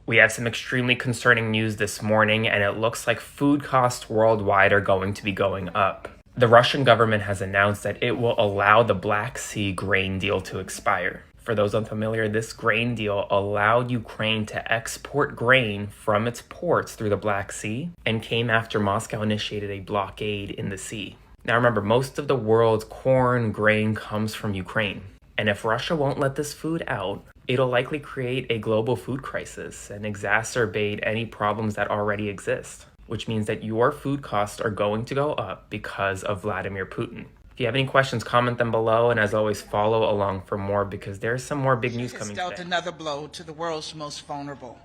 We have some extremely concerning news this morning, and it looks like food costs worldwide are going to be going up. The Russian government has announced that it will allow the Black Sea grain deal to expire. For those unfamiliar, this grain deal allowed Ukraine to export grain from its ports through the Black Sea and came after Moscow initiated a blockade in the sea. Now remember, most of the world's corn, grain comes from Ukraine. And if Russia won't let this food out, it'll likely create a global food crisis and exacerbate any problems that already exist, which means that your food costs are going to go up because of Vladimir Putin. If you have any questions, comment them below, and as always, follow along for more because there's some more big news coming today. Dealt another blow to the world's most vulnerable,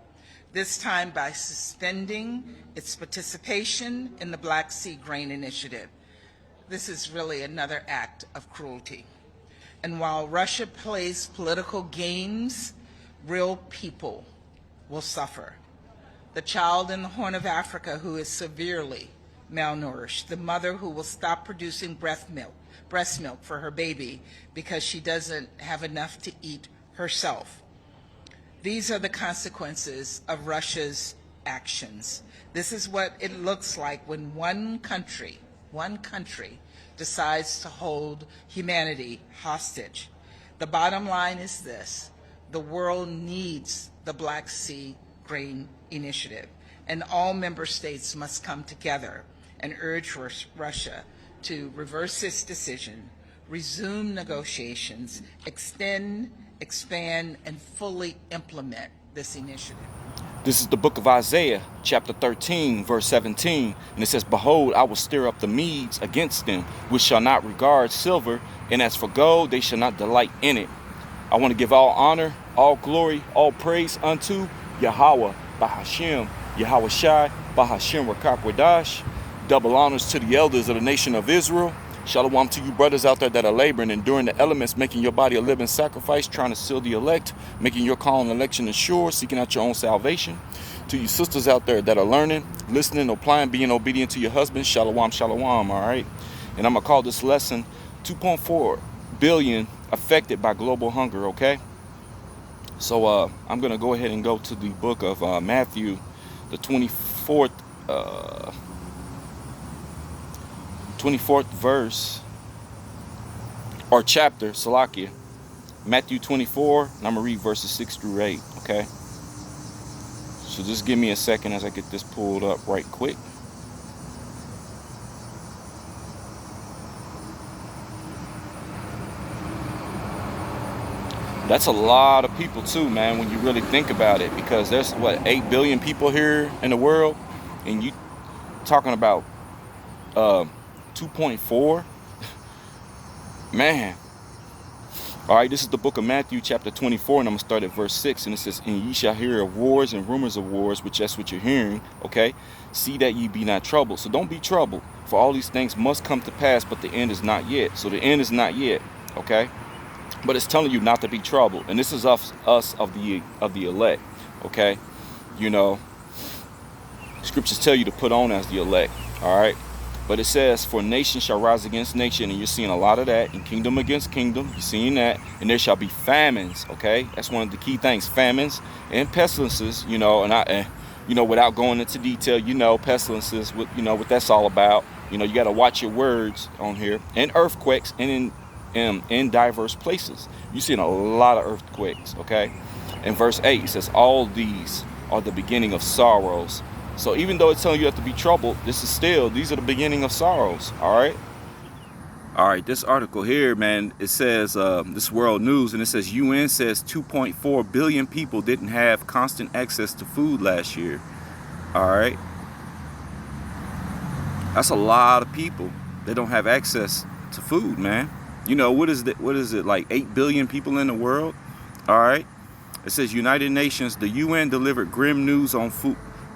this time by suspending its participation in the Black Sea Grain Initiative. This is really another act of cruelty. And while Russia plays political games, real people will suffer. The child in the Horn of Africa who is severely malnourished, the mother who will stop producing breast milk for her baby because she doesn't have enough to eat herself. These are the consequences of Russia's actions. This is what it looks like when one country decides to hold humanity hostage. The bottom line is this: the world needs the Black Sea Grain Initiative, and all member states must come together and urge Russia to reverse its decision, resume negotiations, extend, expand, and fully implement this initiative. This is the book of Isaiah, chapter 13, verse 17. And it says, "Behold, I will stir up the Medes against them, which shall not regard silver, and as for gold, they shall not delight in it." I want to give all honor, all glory, all praise unto Yahweh, Bahashem, Yahweh Shai, Bahashem Rakakwadash. Double honors to the elders of the nation of Israel. Shalom to you brothers out there that are laboring, enduring the elements, making your body a living sacrifice, trying to seal the elect, making your call and election assured, seeking out your own salvation. To you sisters out there that are learning, listening, applying, being obedient to your husband, shalom, shalom, all right? And I'm going to call this lesson 2.4 billion affected by global hunger, okay? So I'm going to go ahead and go to the book of Matthew, the 24th verse or chapter, Salakia, Matthew 24, and I'm gonna read verses 6 through 8. Okay, so just give me a second as I get this pulled up right quick. That's a lot of people too, man, when you really think about it, because there's what, 8 billion people here in the world, and you talking about 2.4, man. All right, this is the book of Matthew chapter 24, and I'm gonna start at verse 6, and it says, "And ye shall hear of wars and rumors of wars," which that's what you're hearing, okay? "See that ye be not troubled." So don't be troubled, for all these things must come to pass, but the end is not yet. So the end is not yet, okay? But it's telling you not to be troubled, and this is us of the elect, okay? You know, scriptures tell you to put on as the elect, all right? But it says, "For nation shall rise against nation," and you're seeing a lot of that, and kingdom against kingdom, you're seeing that, and there shall be famines, okay? That's one of the key things, famines and pestilences, you know, and you know, without going into detail, you know, pestilences, you know, what that's all about. You know, you got to watch your words on here, and earthquakes, and in diverse places. You're seeing a lot of earthquakes, okay? In verse 8, it says, "All these are the beginning of sorrows." So even though it's telling you have to be troubled, these are the beginning of sorrows, all right? All right, this article here, man, it says, this World News, and it says UN says 2.4 billion people didn't have constant access to food last year, all right? That's a lot of people that don't have access to food, man. You know, what is it, like 8 billion people in the world, all right? It says United Nations, the UN delivered grim news on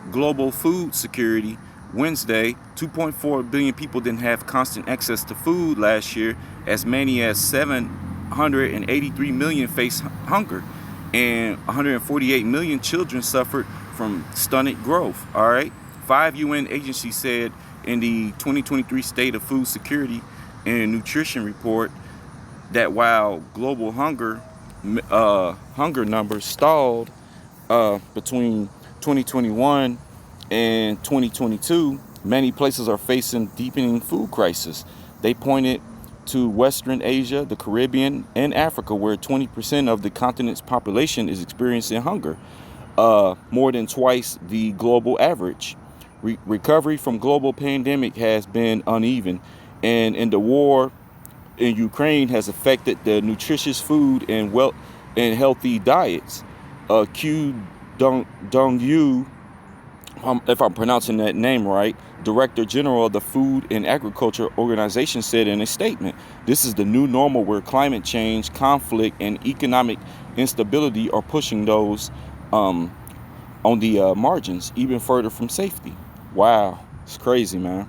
global food security Wednesday. 2.4 billion people didn't have constant access to food last year. As many as 783 million faced hunger, and 148 million children suffered from stunted growth. All right, 5 UN agencies said in the 2023 State of Food Security and Nutrition report that while global hunger numbers stalled between 2021 and 2022, many places are facing deepening food crisis. They pointed to Western Asia, the Caribbean, and Africa, where 20% of the continent's population is experiencing hunger, more than twice the global average. Recovery from global pandemic has been uneven, and the war in Ukraine has affected the nutritious food and healthy diets. Q Dong-yu, if I'm pronouncing that name right, Director General of the Food and Agriculture Organization, said in a statement, "This is the new normal where climate change, conflict, and economic instability are pushing those on the margins even further from safety." Wow, it's crazy, man.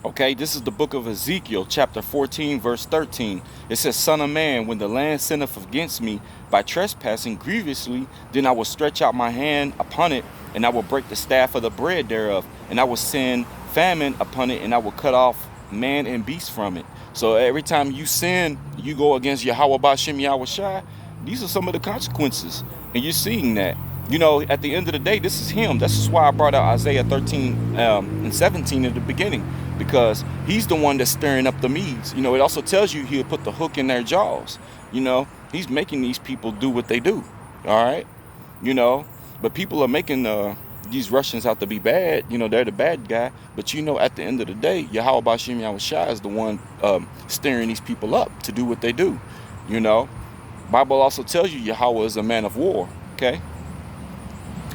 Okay, this is the book of Ezekiel, chapter 14, verse 13. It says, "Son of man, when the land sinneth against me by trespassing grievously, then I will stretch out my hand upon it, and I will break the staff of the bread thereof, and I will send famine upon it, and I will cut off man and beast from it." So every time you sin, you go against Yahweh Bashem Yahweh Shai, these are some of the consequences. And you're seeing that. You know, at the end of the day, this is him. That's why I brought out Isaiah 13 and 17 at the beginning, because he's the one that's stirring up the Medes. You know, it also tells you he'll put the hook in their jaws. You know, he's making these people do what they do. All right. You know, but people are making these Russians out to be bad. You know, they're the bad guy. But, you know, at the end of the day, Yahweh Bashem Yahweh Shai is the one stirring these people up to do what they do. You know, Bible also tells you Yahweh is a man of war. Okay.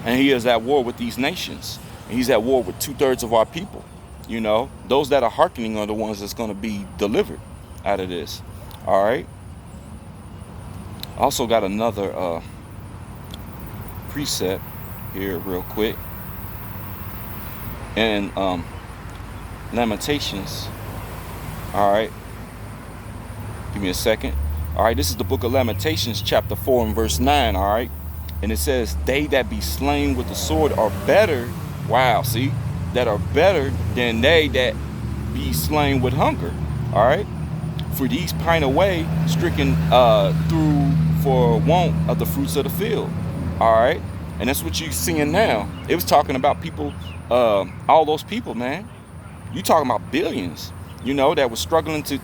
And he is at war with these nations. And he's at war with 2/3 of our people. You know, those that are hearkening are the ones that's going to be delivered out of this. All right. Also got another precept here real quick. And Lamentations. All right. Give me a second. All right. This is the book of Lamentations, chapter 4 and verse 9. All right. And it says, "They that be slain with the sword are better." Wow, see? That are better than they that be slain with hunger. All right? "For these pine away, stricken through for want of the fruits of the field." All right? And that's what you're seeing now. It was talking about people, all those people, man. You talking about billions, you know, that was struggling to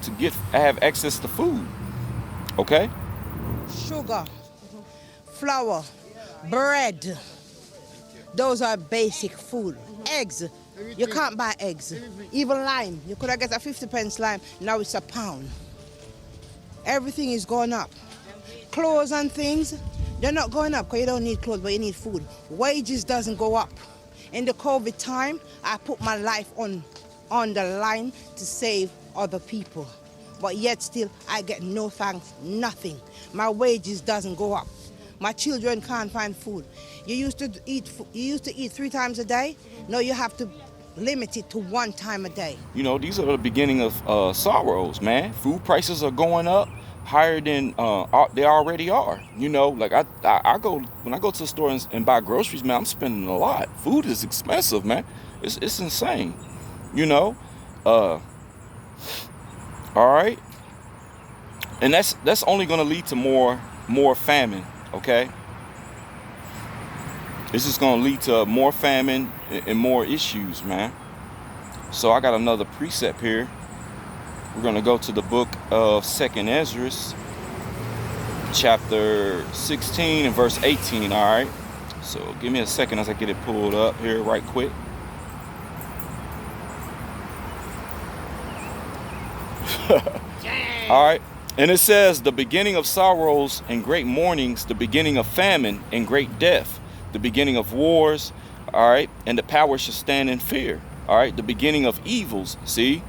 have access to food. Okay? Sugar, flour, bread, those are basic food. Eggs, you can't buy eggs. Even lime, you could have got a 50p lime, now it's £1. Everything is going up. Clothes and things, they're not going up because you don't need clothes, but you need food. Wages doesn't go up. In the COVID time, I put my life on the line to save other people. But yet still, I get no thanks, nothing. My wages doesn't go up. My children can't find food. You used to eat 3 times a day. Now you have to limit it to 1 time a day. You know, these are the beginning of sorrows, man. Food prices are going up higher than they already are. You know, like I go, when I go to the store and buy groceries, man, I'm spending a lot. Food is expensive, man. It's insane. You know, all right. And that's only going to lead to more famine. Okay, this is going to lead to more famine and more issues, man. So I got another precept here. We're going to go to the book of 2nd Ezra, chapter 16 and verse 18. All right, so give me a second as I get it pulled up here right quick. All right. And it says, "The beginning of sorrows and great mournings, the beginning of famine and great death, the beginning of wars, all right, and the power shall stand in fear." All right, the beginning of evils. See,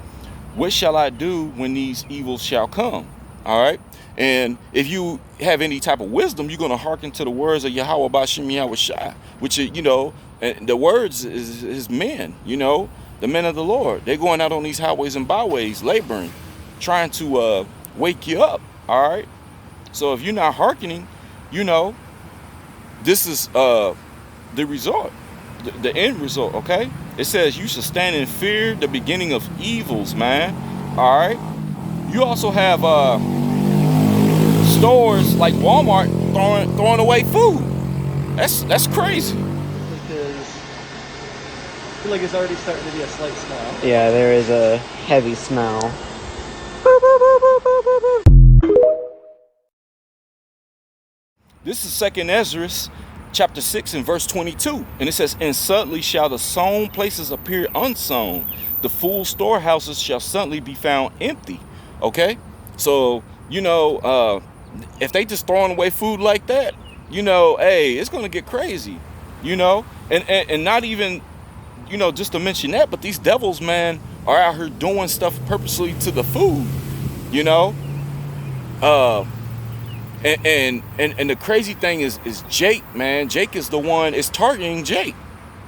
what shall I do when these evils shall come? All right. And if you have any type of wisdom, you're going to hearken to the words of Yahweh Bashem Yahweh Shai, which is, you know, the words is his men, you know, the men of the Lord. They're going out on these highways and byways, laboring, trying to wake you up. All right. So if you're not hearkening, you know, this is the result, the end result. Okay. It says you should stand in fear, the beginning of evils, man. All right. You also have stores like Walmart throwing away food. That's crazy. Because feel like it's already starting to be a slight smell. Yeah, there is a heavy smell. This is 2nd Ezra, chapter 6 and verse 22. And it says, and suddenly shall the sown places appear unsown. The full storehouses shall suddenly be found empty. Okay? So, if they just throwing away food like that, hey, it's going to get crazy, and not even, just to mention that, but these devils, man, are out here doing stuff purposely to the food, and the crazy thing is Jake, man. Jake is the one is targeting Jake,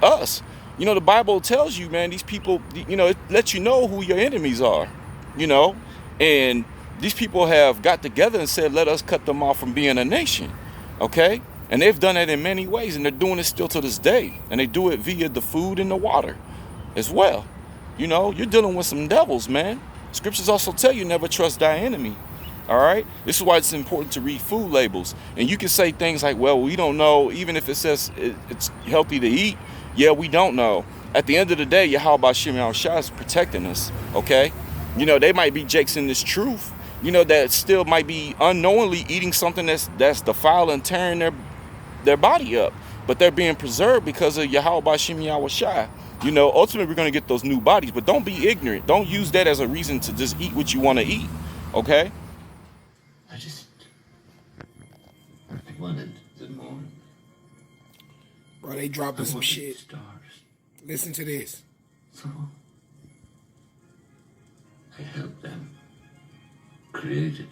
us. The Bible tells you, man, these people, it lets you know who your enemies are, and these people have got together and said, let us cut them off from being a nation. Okay? And they've done it in many ways, and they're doing it still to this day. And they do it via the food and the water as well. You're dealing with some devils, man. Scriptures also tell you never trust thy enemy. All right? This is why it's important to read food labels. And you can say things like, well, we don't know, even if it says it's healthy to eat. Yeah, we don't know. At the end of the day, Yahweh Shem Yahushua is protecting us. Okay? They might be Jakes in this truth, that still might be unknowingly eating something that's defiling, tearing their body up. But they're being preserved because of Yahweh Shem Yahushua. Ultimately we're going to get those new bodies, but don't be ignorant. Don't use that as a reason to just eat what you want to eat. Okay? I wanted the moon. Bro, they dropping some shit. Stars. Listen to this. So I helped them. Created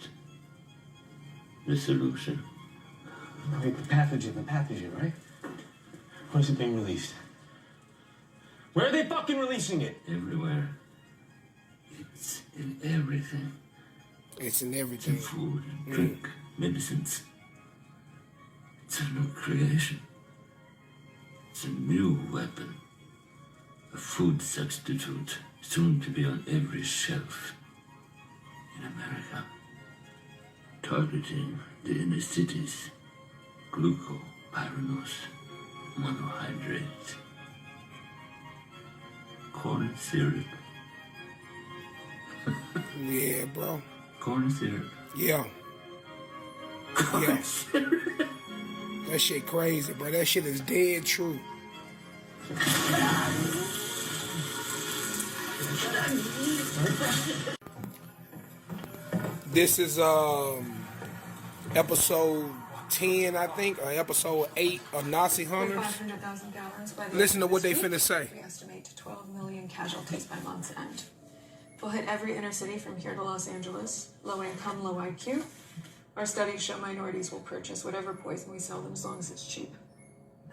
the solution. Okay, the pathogen, right? When is it being released? Where are they fucking releasing it? Everywhere. It's in everything. It's in It's in everything. food, drink, medicines. It's a new creation. It's a new weapon. A food substitute, soon to be on every shelf in America. Targeting the inner cities. Glucopyranose monohydrate. Corn syrup. Yeah, bro. Corn syrup. Yeah. Yeah. That shit crazy, bro. That shit is dead true. This is episode 10, I think, or episode 8 of Nazi Hunters. 500,000 gallons by the Listen to end of what this they week. finna say. We estimate 12 million casualties by month's end. We'll hit every inner city from here to Los Angeles. Low income, low IQ. Our studies show minorities will purchase whatever poison we sell them as long as it's cheap.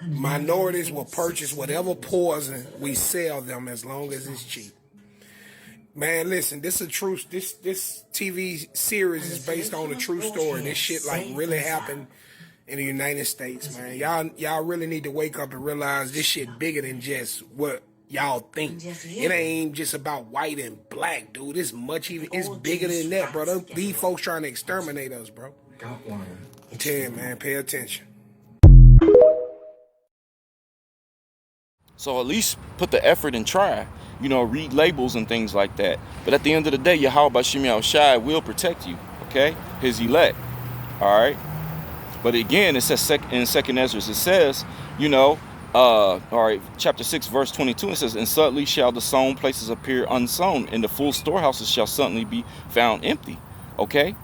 Minorities will purchase whatever poison we sell them as long as it's cheap. Man, listen, this is a true. This TV series is based on a true story. This shit like really happened in the United States, man. Y'all really need to wake up and realize this shit bigger than just what y'all think. It ain't just about white and black, dude. It's much even. It's bigger than that, bro. These folks trying to exterminate us, bro. Got one. I tell you, man, pay attention. So at least put the effort and try. Read labels and things like that. But at the end of the day, Yahweh Shem Yahushua will protect you, okay? His elect, all right? But again, it says in 2nd Ezra, it says, all right, chapter 6, verse 22, it says, and suddenly shall the sown places appear unsown, and the full storehouses shall suddenly be found empty, okay?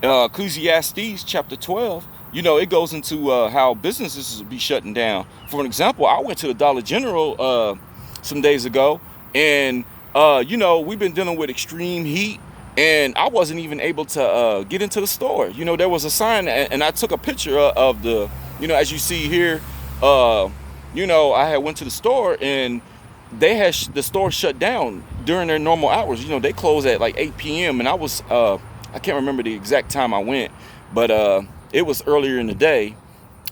Ecclesiastes chapter 12, it goes into how businesses will be shutting down. For an example, I went to the Dollar General some days ago, and we've been dealing with extreme heat, and I wasn't even able to get into the store. There was a sign, and I took a picture of the, as you see here, I had went to the store, and they had the store shut down during their normal hours. They close at like 8 p.m. and I was I can't remember the exact time I went, but it was earlier in the day.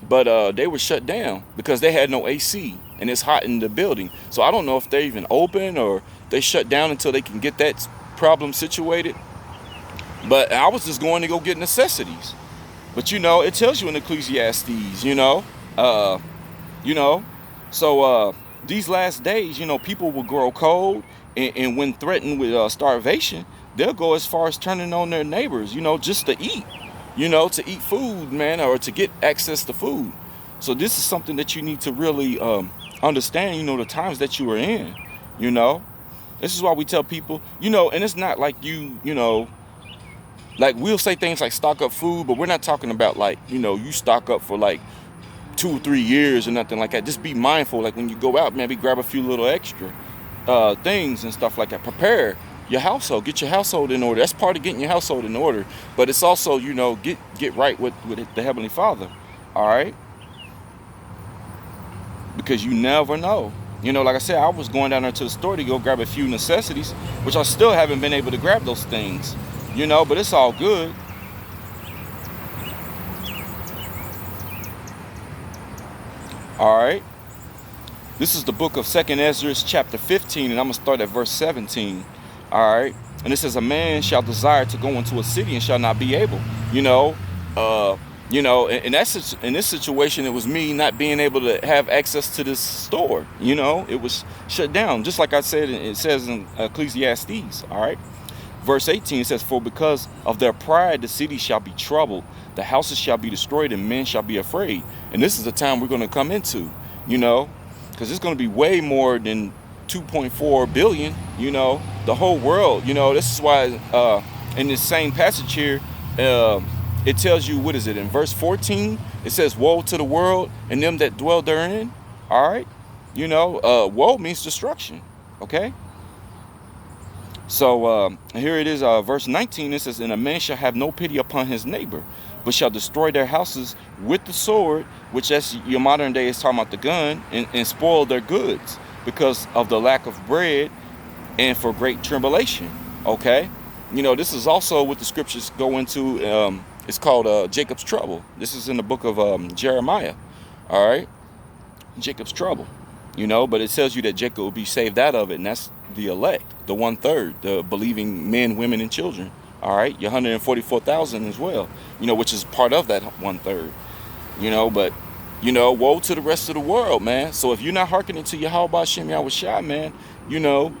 But they were shut down because they had no AC, and it's hot in the building. So I don't know if they're even open or they shut down until they can get that problem situated. But I was just going to go get necessities. But it tells you in Ecclesiastes, So these last days, you know, people will grow cold, and when threatened with starvation, they'll go as far as turning on their neighbors, you know, just to eat, you know, to eat food, man, or to get access to food. So this is something that you need to really understand, you know, the times that you are in, you know. This is why we tell people, you know, and it's not like you know, like we'll say things like stock up food, but we're not talking about like, you know, you stock up for like 2 or 3 years or nothing like that. Just be mindful, like when you go out, maybe grab a few little extra things and stuff like that. Prepare your household, get your household in order. That's part of getting your household in order, but it's also, you know, get right with the Heavenly Father, all right? Because you never know. You know, like I said, I was going down there to the store to go grab a few necessities, which I still haven't been able to grab those things, you know, but it's all good. All right. This is the book of 2nd Ezra, chapter 15, and I'm going to start at verse 17. All right. And it says, a man shall desire to go into a city and shall not be able, you know, in this situation, it was me not being able to have access to this store. You know, it was shut down. Just like I said, it says in Ecclesiastes. All right. Verse 18 says, for because of their pride, the city shall be troubled. The houses shall be destroyed and men shall be afraid. And this is the time we're going to come into, you know, because it's going to be way more than 2.4 billion, you know, the whole world. You know, this is why in this same passage here, it tells you, what is it, in verse 14, it says, woe to the world and them that dwell therein. All right. You know, woe means destruction. Okay. So here it is, verse 19, it says, and a man shall have no pity upon his neighbor, but shall destroy their houses with the sword, which as your modern day is talking about the gun, and spoil their goods because of the lack of bread and for great tribulation. Okay. You know, this is also what the scriptures go into. It's called Jacob's trouble. This is in the book of Jeremiah. All right. Jacob's trouble, you know, but it tells you that Jacob will be saved out of it. And that's the elect, the 1/3, the believing men, women, and children. All right. Your 144,000 as well, you know, which is part of that 1/3, you know, but, you know, woe to the rest of the world, man. So if you're not hearkening to Yahweh Hashem Yahushua, man, you know,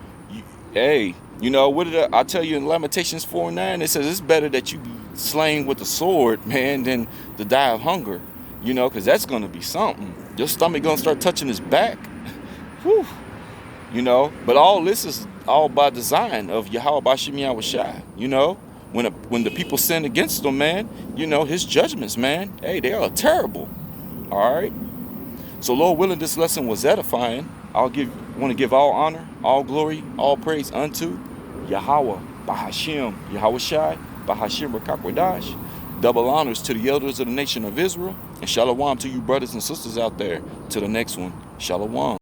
hey, you know, what did I tell you in Lamentations 4:9? It says it's better that you be slain with the sword, man, than to die of hunger, you know, because that's going to be something. Your stomach going to start touching his back. Whew. You know, but all this is all by design of Yahweh Hashem Yahushua, you know, when the people sin against him, man, you know, his judgments, man, hey, they are terrible. All right. So Lord willing, this lesson was edifying. Want to give all honor, all glory, all praise unto Yahweh, Bahashem, Yahushai, Bahashem Rakakwadash. Double honors to the elders of the nation of Israel. And shalom to you brothers and sisters out there. To the next one. Shalom.